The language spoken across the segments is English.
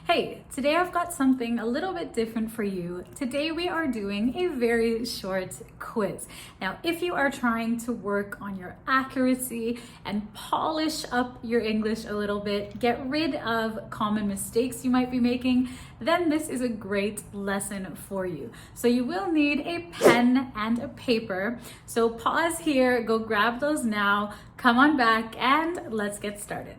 Hey, today I've got something a little bit different for you. Today we are doing a very short quiz. Now, if you are trying to work on your accuracy and polish up your English a little bit, get rid of common mistakes you might be making, then this is a great lesson for you. So you will need a pen and a paper. So pause here, go grab those now, come on back, and let's get started.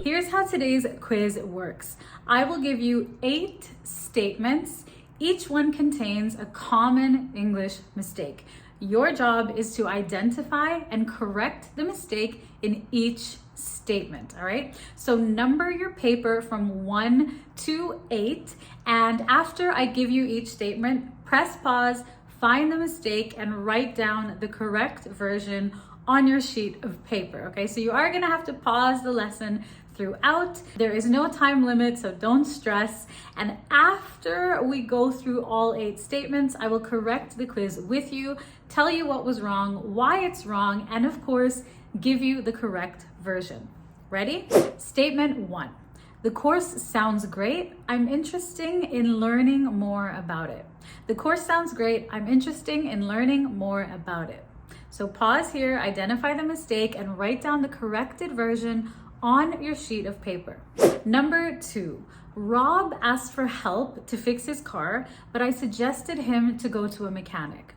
Here's how today's quiz works. I will give you 8 statements. Each one contains a common English mistake. Your job is to identify and correct the mistake in each statement, all right? So number your paper from 1 to 8, and after I give you each statement, press pause, find the mistake, and write down the correct version on your sheet of paper, okay? So you are gonna have to pause the lesson throughout. There is no time limit, so don't stress. And after we go through all 8 statements, I will correct the quiz with you, tell you what was wrong, why it's wrong, and of course, give you the correct version. Ready? Statement 1. The course sounds great. I'm interested in learning more about it. The course sounds great. I'm interested in learning more about it. So pause here, identify the mistake, and write down the corrected version on your sheet of paper. Number 2, Rob asked for help to fix his car, but I suggested him to go to a mechanic.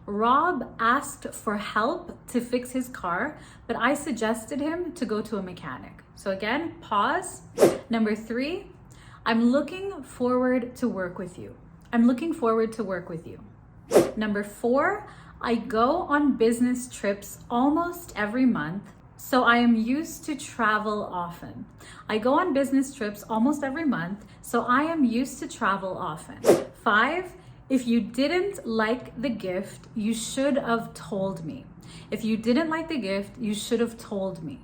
Rob asked for help to fix his car, but I suggested him to go to a mechanic. So again, pause. Number 3, I'm looking forward to work with you. I'm looking forward to work with you. Number 4, I go on business trips almost every month, so I am used to travel often. I go on business trips almost every month, so I am used to travel often. 5, if you didn't like the gift, you should have told me. If you didn't like the gift, you should have told me.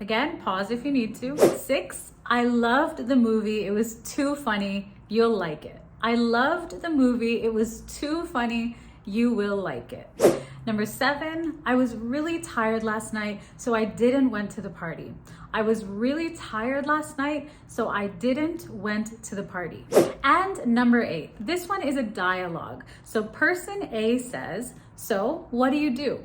Again, pause if you need to. 6, I loved the movie. It was too funny. You'll like it. I loved the movie. It was too funny. You will like it. Number 7, I was really tired last night, so I didn't went to the party. I was really tired last night, so I didn't went to the party. And number 8, this one is a dialogue. So person A says, so what do you do?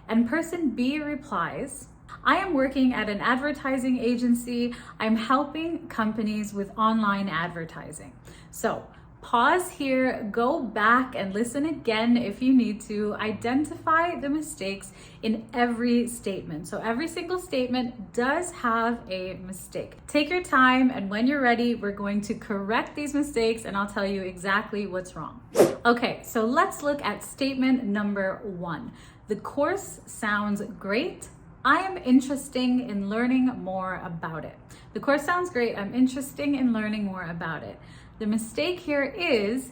And person B replies, I am working at an advertising agency. I'm helping companies with online advertising. So pause here, go back and listen again if you need to. Identify the mistakes in every statement. So every single statement does have a mistake. Take your time, and when you're ready, we're going to correct these mistakes and I'll tell you exactly what's wrong. Okay, so let's look at statement number 1. The course sounds great. I am interested in learning more about it. The course sounds great. I'm interested in learning more about it. The mistake here is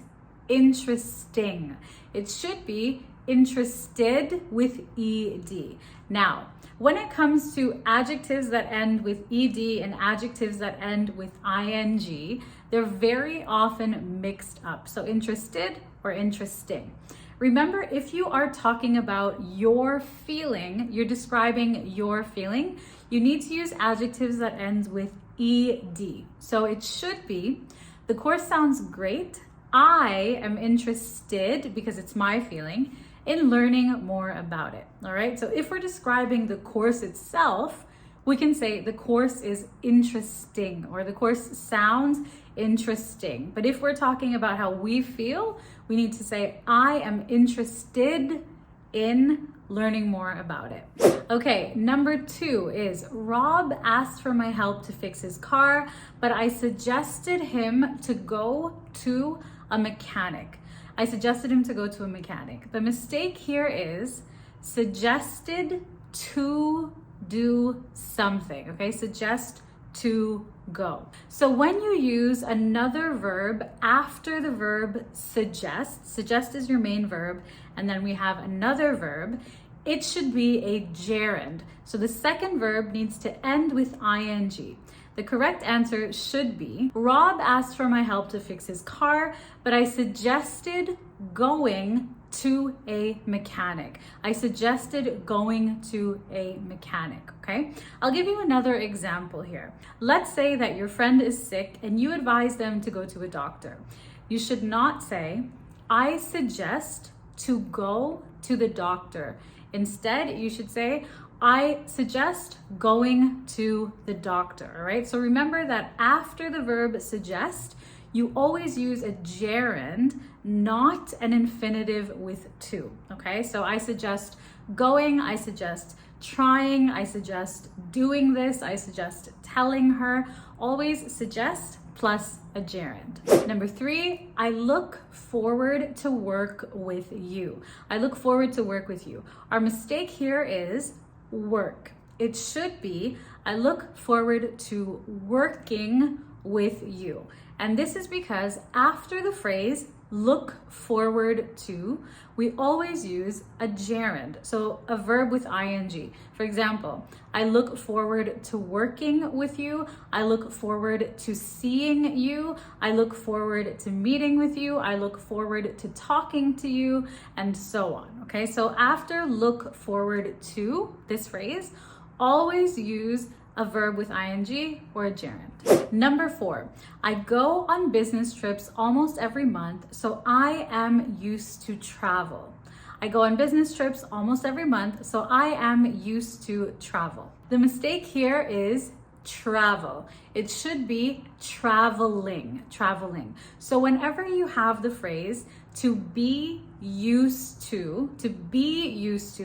interesting. It should be interested with ed. Now, when it comes to adjectives that end with ed and adjectives that end with ing, they're very often mixed up. So interested or interesting. Remember, if you are talking about your feeling, you're describing your feeling, you need to use adjectives that end with ed. So it should be, the course sounds great. I am interested, because it's my feeling, in learning more about it. All right. So if we're describing the course itself, we can say the course is interesting or the course sounds interesting. But if we're talking about how we feel, we need to say, I am interested in learning more about it. Okay, number 2 is Rob asked for my help to fix his car, but I suggested him to go to a mechanic. I suggested him to go to a mechanic. The mistake here is suggested to do something, okay? Suggest to go. So when you use another verb after the verb suggest is your main verb, and then we have another verb, it should be a gerund. So the second verb needs to end with ing. The correct answer should be, Rob asked for my help to fix his car, but I suggested going to a mechanic. I suggested going to a mechanic, okay? I'll give you another example here. Let's say that your friend is sick and you advise them to go to a doctor. You should not say, I suggest to go to the doctor. Instead, you should say, I suggest going to the doctor, all right? So remember that after the verb suggest, you always use a gerund, not an infinitive with to, okay? So I suggest going, I suggest trying, I suggest doing this, I suggest telling her. Always suggest plus a gerund. Number 3, I look forward to work with you. I look forward to work with you. Our mistake here is work. It should be, I look forward to working with you. And this is because after the phrase look forward to, we always use a gerund, so a verb with ing. For example, I look forward to working with you. I look forward to seeing you. I look forward to meeting with you. I look forward to talking to you, and so on. Okay, so after look forward to this phrase, always use a verb with ing or a gerund. Number 4, I go on business trips almost every month, so I am used to travel. I go on business trips almost every month, so I am used to travel. The mistake here is travel. It should be traveling. So whenever you have the phrase to be used to,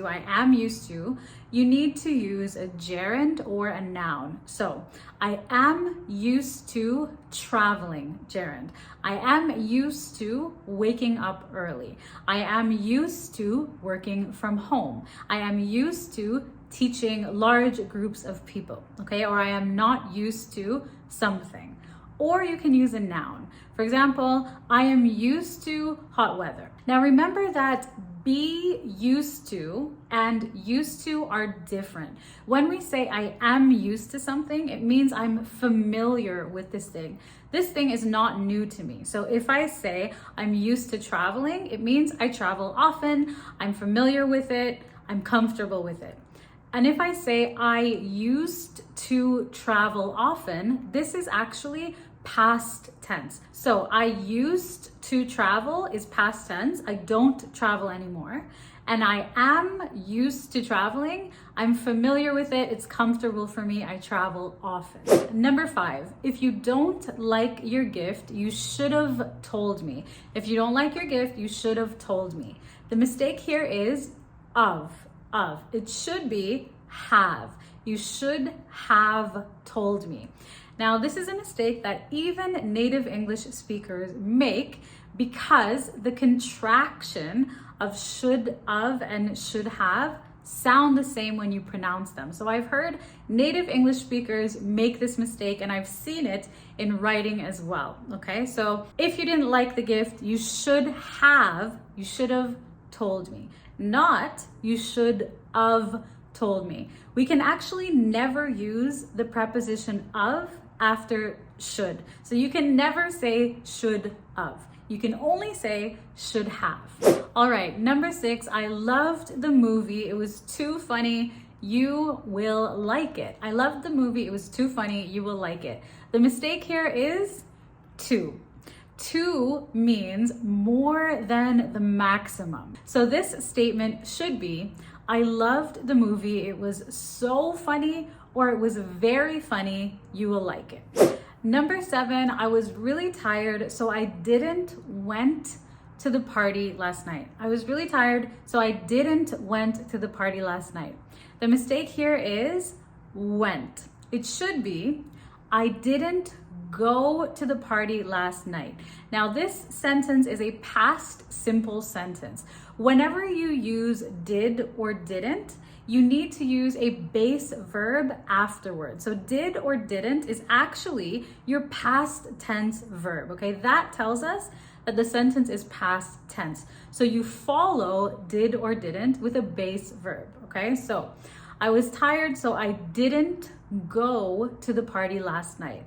I am used to, you need to use a gerund or a noun. So I am used to traveling, gerund. I am used to waking up early. I am used to working from home. I am used to teaching large groups of people, okay? Or I am not used to something. Or you can use a noun. For example, I am used to hot weather. Now remember that be used to and used to are different. When we say I am used to something, it means I'm familiar with this thing. This thing is not new to me. So if I say I'm used to traveling, it means I travel often, I'm familiar with it, I'm comfortable with it. And if I say I used to travel often, this is actually past tense. So I used to travel is past tense. I don't travel anymore. And I am used to traveling. I'm familiar with it. It's comfortable for me. I travel often. Number 5, if you don't like your gift, you should have told me. If you don't like your gift, you should have told me. The mistake here is of. It should be have. You should have told me. Now, this is a mistake that even native English speakers make because the contraction of should, of, and should have sound the same when you pronounce them. So I've heard native English speakers make this mistake, and I've seen it in writing as well, okay? So if you didn't like the gift, you should have told me. Not you should have told me. We can actually never use the preposition of after should. So you can never say should have. You can only say should have. All right, number 6, I loved the movie. It was too funny. You will like it. I loved the movie. It was too funny. You will like it. The mistake here is to. To means more than the maximum. So this statement should be, I loved the movie. It was so funny, or it was very funny. You will like it. Number 7, I was really tired, so I didn't went to the party last night. I was really tired, so I didn't went to the party last night. The mistake here is went. It should be, I didn't go to the party last night. Now this sentence is a past simple sentence. Whenever you use did or didn't, you need to use a base verb afterwards. So did or didn't is actually your past tense verb, okay? That tells us that the sentence is past tense. So you follow did or didn't with a base verb. Okay, so I was tired, so I didn't go to the party last night.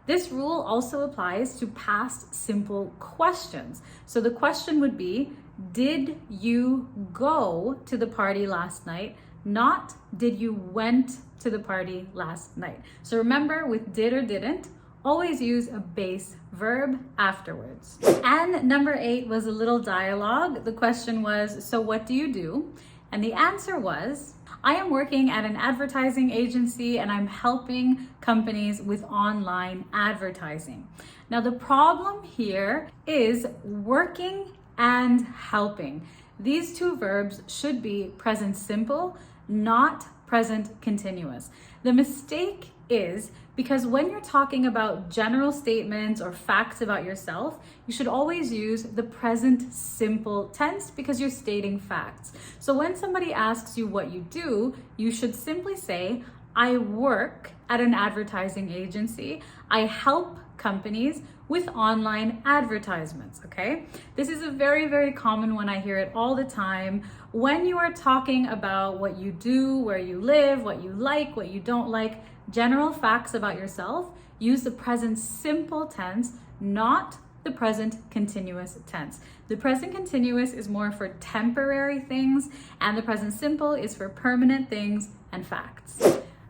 This rule also applies to past simple questions. So the question would be, did you go to the party last night? Not, did you went to the party last night? So remember, with did or didn't, always use a base verb afterwards. And number 8 was a little dialogue. The question was, so what do you do? And the answer was, I am working at an advertising agency and I'm helping companies with online advertising. Now the problem here is working and helping. These two verbs should be present simple, not present continuous. The mistake is because when you're talking about general statements or facts about yourself, you should always use the present simple tense because you're stating facts. So when somebody asks you what you do, you should simply say, I work at an advertising agency. I help companies with online advertisements, okay? This is a very, very common one. I hear it all the time. When you are talking about what you do, where you live, what you like, what you don't like, general facts about yourself, use the present simple tense, not the present continuous tense. The present continuous is more for temporary things, and the present simple is for permanent things and facts.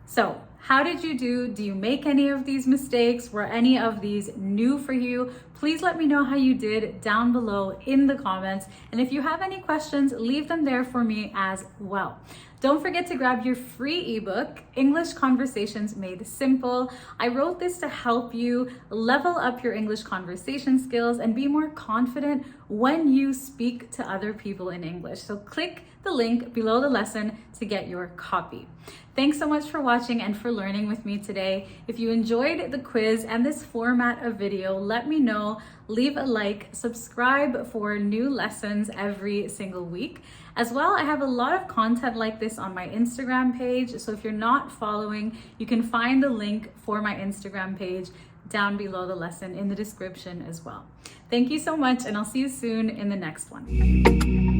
So, how did you do? Do you make any of these mistakes? Were any of these new for you? Please let me know how you did down below in the comments. And if you have any questions, leave them there for me as well. Don't forget to grab your free ebook, English Conversations Made Simple. I wrote this to help you level up your English conversation skills and be more confident when you speak to other people in English. So click the link below the lesson to get your copy. Thanks so much for watching and for learning with me today. If you enjoyed the quiz and this format of video, let me know. Leave a like, subscribe for new lessons every single week. As well, I have a lot of content like this on my Instagram page. So if you're not following, you can find the link for my Instagram page down below the lesson in the description as well. Thank you so much, and I'll see you soon in the next one.